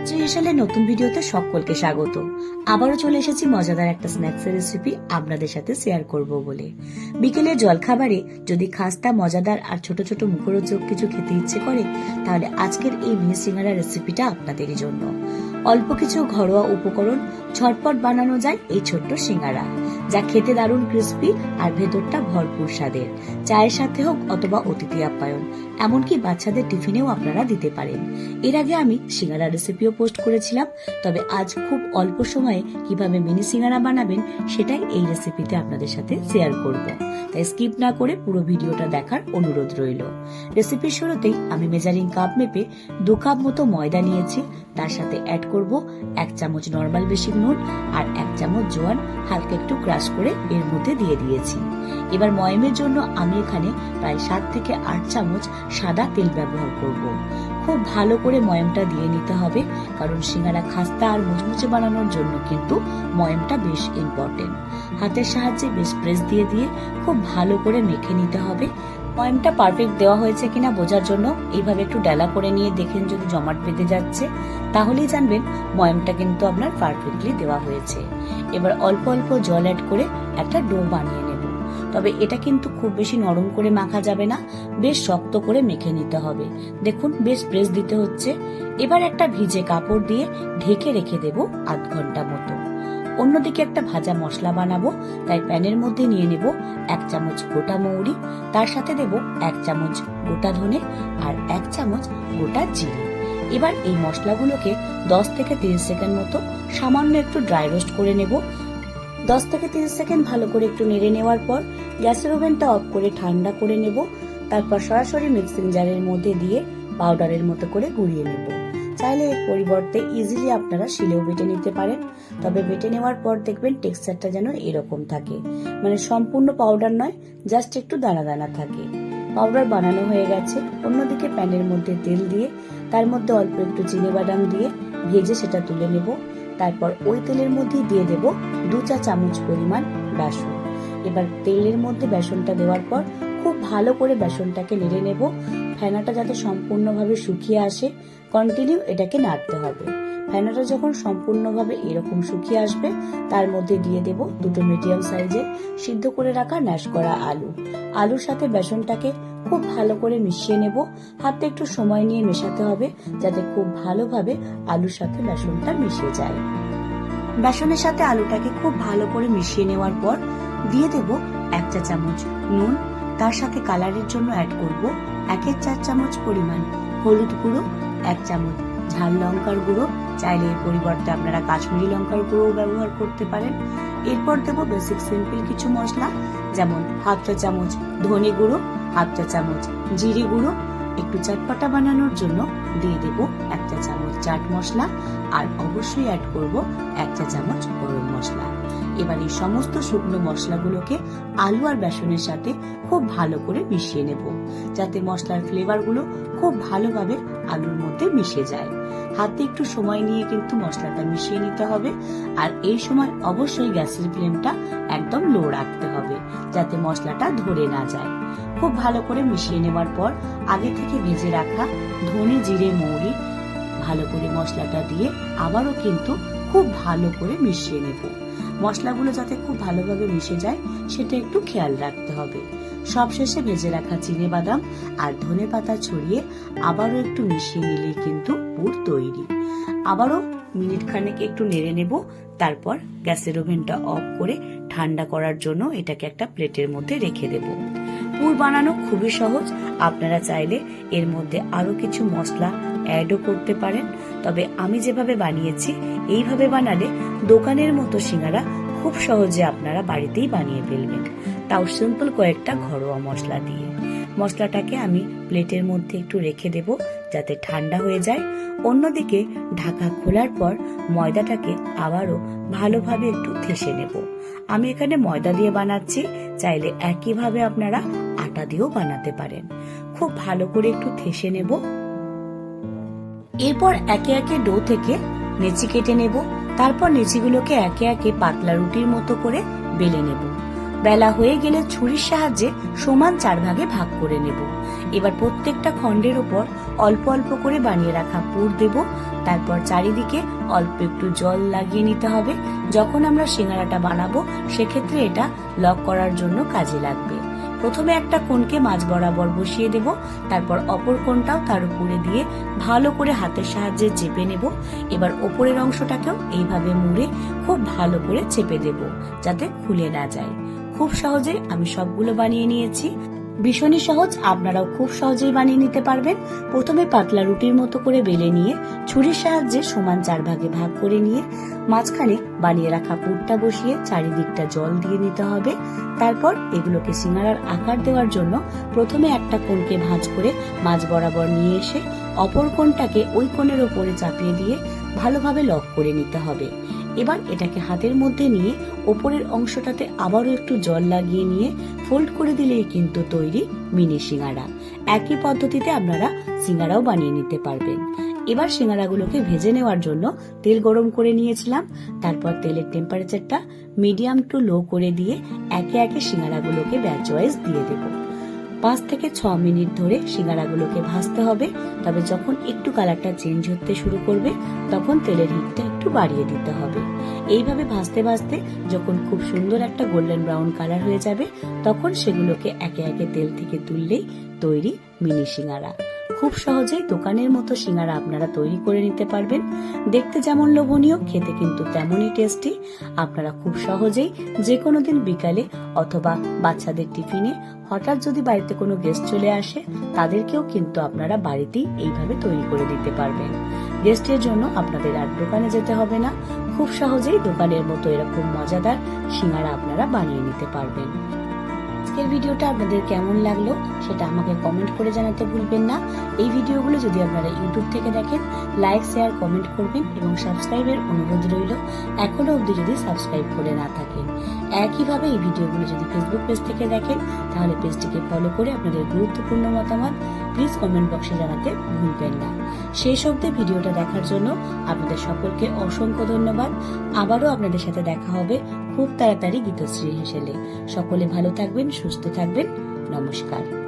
ত্রিহেশালের নতুন ভিডিওতে সকলকে স্বাগত। আবারও চলে এসেছি মজাদার একটা স্ন্যাক্সের রেসিপি আপনাদের সাথে শেয়ার করব বলে। বিকেলের জলখাবারে যদি খাস্তা, মজাদার আর ছোট ছোট মুখরোচক কিছু খেতে ইচ্ছে করে, তাহলে আজকের এই মিনি সিঙ্গারা রেসিপিটা আপনাদেরই জন্য। অল্প কিছু ঘরোয়া উপকরণ ঝটপট বানানো যায় এই ছোট্ট সিঙ্গারা, যা খেতে দারুণ ক্রিস্পি আর ভেতরটা ভরপুর স্বাদের। চায়ের সাথে হোক অথবা অতিথি আপ্যায়ন, এমনকি বাচ্চাদের টিফিনেও আপনারা দিতে পারেন। এর আগে আমি সিঙ্গারা রেসিপিও পোস্ট করেছিলাম, তবে আজ খুব অল্প সময়ে কিভাবে মিনি সিঙ্গারা বানাবেন সেটাই এই রেসিপিতে আপনাদের সাথে শেয়ার করব। তাই স্কিপ না করে পুরো ভিডিওটা দেখার অনুরোধ রইল। রেসিপির শুরুতেই আমি মেজারিং কাপ মেপে 2 কাপ মতো ময়দা নিয়েছি। তার সাথে অ্যাড করব 1 চামচ নর্মাল বেসিক নুন আর 1 চামচ জোয়ান হালকা একটু ক্রাশ করে এর মধ্যে দিয়ে দিয়েছি। এবার ময়মের জন্য আমি এখানে প্রায় 7 থেকে 8 চামচ সাদা তেল ব্যবহার করব। খুব ভালো করে ময়মটা দিয়ে নিতে হবে, কারণ সিঙ্গারা খাস্তা আর মুচমুচে বানানোর জন্য কিন্তু ময়মটা বেশ ইম্পর্টেন্ট। হাতের সাহায্যে বেশ প্রেস দিয়ে দিয়ে খুব ভালো করে মেখে নিতে হবে। ময়মটা পারফেক্ট দেওয়া হয়েছে কিনা বোঝার জন্য এইভাবে একটু ডালা করে নিয়ে দেখেন, যদি জমাট বেঁধে যাচ্ছে তাহলেই জানবেন ময়মটা কিন্তু আপনার পারফেক্টলি দেওয়া হয়েছে। এবার অল্প অল্প জল অ্যাড করে একটা ডো বানিয়ে নেব। তবে এটা কিন্তু খুব বেশি নরম করে মাখা যাবে না, বেশ শক্ত করে মেখে নিতে হবে। দেখুন বেশ প্রেস দিতে হচ্ছে। এবার একটা ভিজে কাপড় দিয়ে ঢেকে রেখে দেব আধ ঘন্টা মতো। অন্যদিকে একটা ভাজা মশলা বানাবো, তাই প্যানের মধ্যে নিয়ে নেব 1 চামচ গোটা মৌরি, তার সাথে দেব 1 চামচ গোটা ধনে আর 1 চামচ গোটা জিরে। এবার এই মশলাগুলোকে 10 থেকে 30 সেকেন্ড মতো সামান্য একটু ড্রাই রোস্ট করে নেব। 10 থেকে 30 সেকেন্ড ভালো করে একটু নেড়ে নেওয়ার পর গ্যাসের ওভেনটা অফ করে ঠান্ডা করে নেব। তারপর সরাসরি মিক্সিং জারের মধ্যে দিয়ে পাউডারের মতো করে গুঁড়িয়ে নেব। চাইলে এর পরিবর্তে ইজিলি আপনারা শিলেও বেটে নিতে পারেন, তবে বেটে নেওয়ার পর দেখবেন টেক্সচারটা যেন এরকম থাকে, মানে সম্পূর্ণ পাউডার নয়, জাস্ট একটু দানা দানা থাকে। পাউডার বানানো হয়ে গেছে। অন্যদিকে প্যানের মধ্যে তেল দিয়ে তার মধ্যে অল্প একটু চিনিবাদাম দিয়ে ভেজে সেটা তুলে নেব। তারপর ওই তেলের মধ্যে দিয়ে দেব 2 চা চামচ পরিমাণ বেসন। এবার তেলের মধ্যে বেসনটা দেওয়ার পর খুব ভালো করে বেসনটাকে নেড়ে নেব। ফেনাটা যাতে সম্পূর্ণভাবে শুকিয়ে আসে, কন্টিনিউ এটাকে নাড়তে হবে। ফেনাটা যখন সম্পূর্ণভাবে এরকম শুকিয়ে আসবে, তার মধ্যে দিয়ে দেব 2টো মিডিয়াম সাইজের সিদ্ধ করে রাখা ম্যাশ করা আলু। আলুর সাথে বেসনটাকে খুব ভালো করে মিশিয়ে নেব। হাতে একটু সময় নিয়ে মেশাতে হবে, যাতে খুব ভালোভাবে আলুর সাথে বেসনটা মিশে যায়। বেসনের সাথে আলুটাকে খুব ভালো করে মিশিয়ে নেওয়ার পর দিয়ে দেব 1 চা চামচ নুন। তার সাথে কালারের জন্য অ্যাড করব 1/4 চামচ পরিমাণ হলুদ গুঁড়ো, 1 চামচ ঝাল লঙ্কার গুঁড়ো, চাইলে এর পরিবর্তে আপনারা কাশ্মীরি লঙ্কার গুঁড়ো ব্যবহার করতে পারেন। এরপর দেব বেসিক সিম্পল কিছু মশলা, যেমন 1/2 চা চামচ ধনে গুঁড়ো, 1/2 চা চামচ জিরে গুঁড়ো। একটু চটপটা বানানোর জন্য দিয়ে দেব 1 চা চামচ চাট মশলা, আর অবশ্যই অ্যাড করব 1 চা চামচ গরম মশলা। এবার এই সমস্ত শুকনো মশলাগুলোকে আলু আর বেসনের সাথে খুব ভালো করে মিশিয়ে নেব, যাতে মশলার ফ্লেভারগুলো খুব ভালোভাবে আলুর মধ্যে মিশে যায়। হাতে একটু সময় নিয়ে কিন্তু মশলাটা মিশিয়ে নিতে হবে, আর এই সময় অবশ্যই গ্যাসের ফ্লেমটা একদম লো রাখতে হবে, যাতে মশলাটা ধরে না যায়। খুব ভালো করে মিশিয়ে নেওয়ার পর আগে থেকে ভেজে রাখা ধনে, জিরে, মৌরি ভালো করে মশলাটা দিয়ে আবারও কিন্তু খুব ভালো করে মিশিয়ে নেব। মশলাগুলো যাতে খুব ভালোভাবে মিশে যায় সেটা একটু খেয়াল রাখতে হবে। সবশেষে ভেজে রাখা চিনেবাদাম আর ধনে পাতা ছড়িয়ে আবারও একটু মিশিয়ে নিলেই কিন্তু পুর তৈরি। আবারও মিনিট খানেক একটু নেড়ে নেব। তারপর গ্যাসের ওভেনটা অফ করে ঠান্ডা করার জন্য এটাকে একটা প্লেটের মধ্যে রেখে দেব। পুর বানানো খুবই সহজ, আপনারা চাইলে এর মধ্যে আরো কিছু মশলা অ্যাডও করতে পারেন, তবে আমি যেভাবে বানিয়েছি এইভাবে বানালে দোকানের মতো সিঙ্গারা খুব সহজে আপনারা বাড়িতেই বানিয়ে ফেলবেন, তাও সিম্পল কয়েকটা ঘরোয়া মশলা দিয়ে। মশলাটাকে আমি প্লেটের মধ্যে একটু রেখে দেব যাতে ঠান্ডা হয়ে যায়। অন্যদিকে ঢাকা খোলার পর ময়দাটাকে আবারও ভালোভাবে একটু থেসে নেব। আমি এখানে ময়দা দিয়ে বানাচ্ছি, চাইলে একইভাবে আপনারা আটা দিয়েও বানাতে পারেন। খুব ভালো করে একটু থেসে নেব। এরপর একে একে ডো থেকে নেচি কেটে নেব। তারপর নেচিগুলোকে একে একে পাতলা রুটির মতো করে বেলে নেব। বেলা হয়ে গেলে ছুরির সাহায্যে সমান 4 ভাগে ভাগ করে নেব। এবার প্রত্যেকটা খণ্ডের উপর অল্প অল্প করে বানিয়ে রাখা পুর দেব। তারপর চারিদিকে অল্প একটু জল লাগিয়ে নিতে হবে। যখন আমরা সিঙ্গারাটা বানাবো সেক্ষেত্রে এটা লক করার জন্য কাজে লাগবে। প্রথমে একটা কোণকে মাঝ বরাবর বসিয়ে দেব, তারপর অপর কোণটাও তার উপরে দিয়ে ভালো করে হাতের সাহায্যে চেপে নেব। এবার ওপরের অংশটাকেও এইভাবে মুড়ে খুব ভালো করে চেপে দেব যাতে খুলে না যায়। খুব সহজে আমি সবগুলো বানিয়ে নিয়েছি। ভীষণই সহজ, আপনারাও খুব সহজেই বানিয়ে নিতে পারবেন। প্রথমে পাতলা রুটির মতো করে বেলে নিয়ে ছুরির সাহায্যে সমান 4 ভাগে ভাগ করে নিয়ে মাঝখানে বানিয়ে রাখা পুরটা বসিয়ে চারিদিকটা জল দিয়ে নিতে হবে। তারপর এগুলোকে সিঙ্গারার আকার দেওয়ার জন্য প্রথমে একটা কোণকে ভাঁজ করে মাঝ বরাবর নিয়ে এসে অপর কোণটাকে ওই কোণের ওপরে চাপিয়ে দিয়ে ভালোভাবে লক করে নিতে হবে। এবার এটাকে হাতের মধ্যে নিয়ে ওপরের অংশটাতে আবারও একটু জল লাগিয়ে নিয়ে ফোল্ড করে দিলেই কিন্তু তৈরি মিনি সিঙ্গারা। একই পদ্ধতিতে আপনারা সিঙ্গারাও বানিয়ে নিতে পারবেন। এবার সিঙ্গারাগুলোকে ভেজে নেওয়ার জন্য তেল গরম করে নিয়েছিলাম। তারপর তেলের টেম্পারেচারটা মিডিয়াম টু লো করে দিয়ে একে একে সিঙ্গারাগুলোকে ব্যাচ ওয়াইজ দিয়ে দেব। 5 থেকে 6 মিনিট ধরে সিঙ্গারাগুলোকে ভাজতে হবে। তবে যখন একটু কালারটা চেঞ্জ হতে শুরু করবে তখন তেলের হিটটা একটু বাড়িয়ে দিতে হবে। এইভাবে ভাজতে ভাজতে যখন খুব সুন্দর একটা গোল্ডেন ব্রাউন কালার হয়ে যাবে তখন সেগুলোকে একে একে তেল থেকে তুললেই তৈরি মিনি সিঙ্গারা। খুব সহজেই দোকানের মতো সিঙ্গারা আপনারা তৈরি করে নিতে পারবেন। দেখতে যেমন লোভনীয়, খেতে কিন্তু তেমনই টেস্টি। আপনারা খুব সহজেই যে কোনো দিন বিকালে অথবা বাচ্চাদের টিফিনে হঠাৎ যদি বাড়িতে কোনো গেস্ট চলে আসে তাদেরকেও কিন্তু আপনারা বাড়িতেই এইভাবে তৈরি করে দিতে পারবেন। গেস্টের জন্য আপনাদের আর দোকানে যেতে হবে না। খুব সহজেই দোকানের মতো এরকম মজাদার সিঙ্গারা আপনারা বানিয়ে নিতে পারবেন। আজকের ভিডিওটা আপনাদের কেমন লাগলো সেটা আমাকে কমেন্ট করে জানাতে ভুলবেন না। এই ভিডিওগুলো যদি আপনারা ইউটিউব থেকে দেখেন লাইক শেয়ার কমেন্ট করবেন এবং সাবস্ক্রাইবের অনুরোধ রইল এখনো অবধি যদি সাবস্ক্রাইব করে না থাকেন। একইভাবে এই ভিডিওগুলো যদি ফেসবুক পেজ থেকে দেখেন তাহলে পেজটিকে ফলো করে আপনাদের গুরুত্বপূর্ণ মতামত প্লিজ কমেন্ট বক্সে জানাতে ভুলবেন না। শেষ অবধি ভিডিওটা দেখার জন্য আপনাদের সকলকে অসংখ্য ধন্যবাদ। আবারও আপনাদের সাথে দেখা হবে খুব তাড়াতাড়ি গীতশ্রী হেসেলে। সকলে ভালো থাকবেন, সুস্থ থাকবেন। নমস্কার।